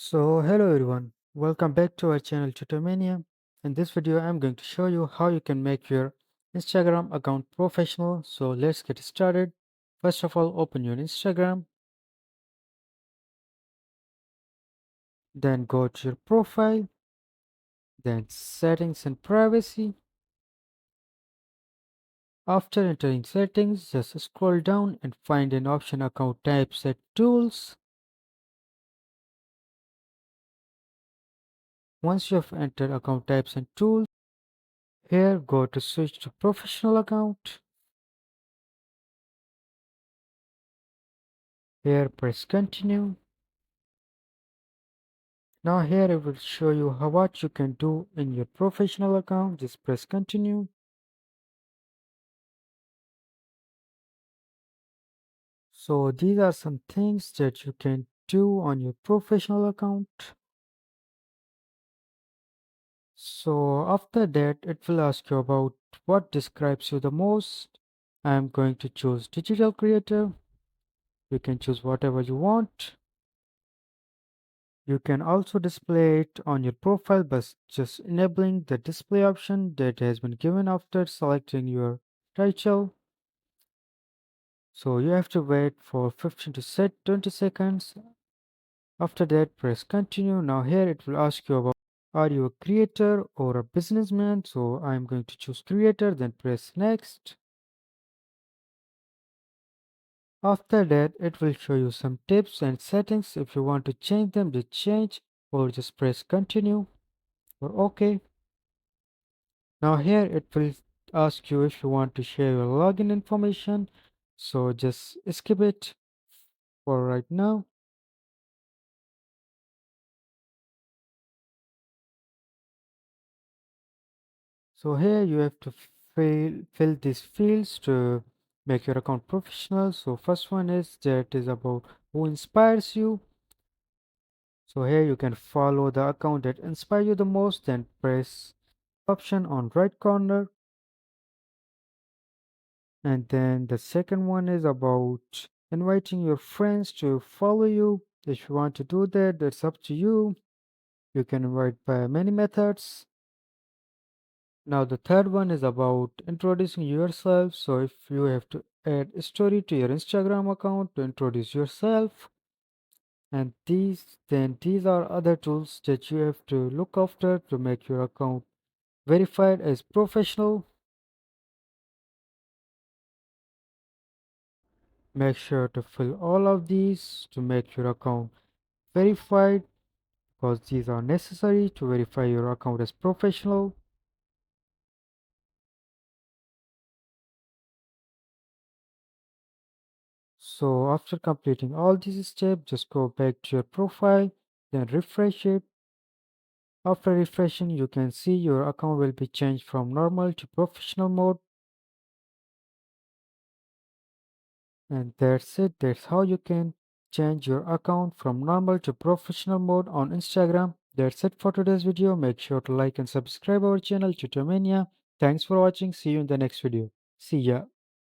Hello everyone, welcome back to our channel Tutormania. In this video, I'm going to show you how you can make your Instagram account professional. So let's get started. First of all, open your Instagram, then go to your profile, then settings and privacy. After entering settings, just scroll down and find an option account types and tools. Once you have entered account types and tools, here go to switch to professional account. Here press continue. Now here I will show you what you can do in your professional account. Just press continue. So these are some things that you can do on your professional account. So after that, it will ask you about what describes you the most. I am going to choose digital creator. You can choose whatever you want. You can also display it on your profile by just enabling the display option that has been given after selecting your title. So you have to wait for 15 to 20 seconds. After that, press continue. Now here it will ask you about are you a creator or a businessman? So I'm going to choose creator, then press next. After that, it will show you some tips and settings. If you want to change them, just change or just press continue or OK. Now here it will ask you if you want to share your login information. So just skip it for right now. So here you have to fill these fields to make your account professional. So first one is that is about who inspires you. So here you can follow the account that inspire you the most, then press option on right corner. And then the second one is about inviting your friends to follow you. If you want to do that, that's up to you. You can invite by many methods. Now the third one is about introducing yourself. So if you have to add a story to your Instagram account to introduce yourself, and these are other tools that you have to look after to make your account verified as professional. Make sure to fill all of these to make your account verified because these are necessary to verify your account as professional. So after completing all these steps, just go back to your profile, then refresh it. After refreshing, you can see your account will be changed from normal to professional mode. And that's it. That's how you can change your account from normal to professional mode on Instagram. That's it for today's video. Make sure to like and subscribe our channel Tutormania. Thanks for watching. See you in the next video. See ya.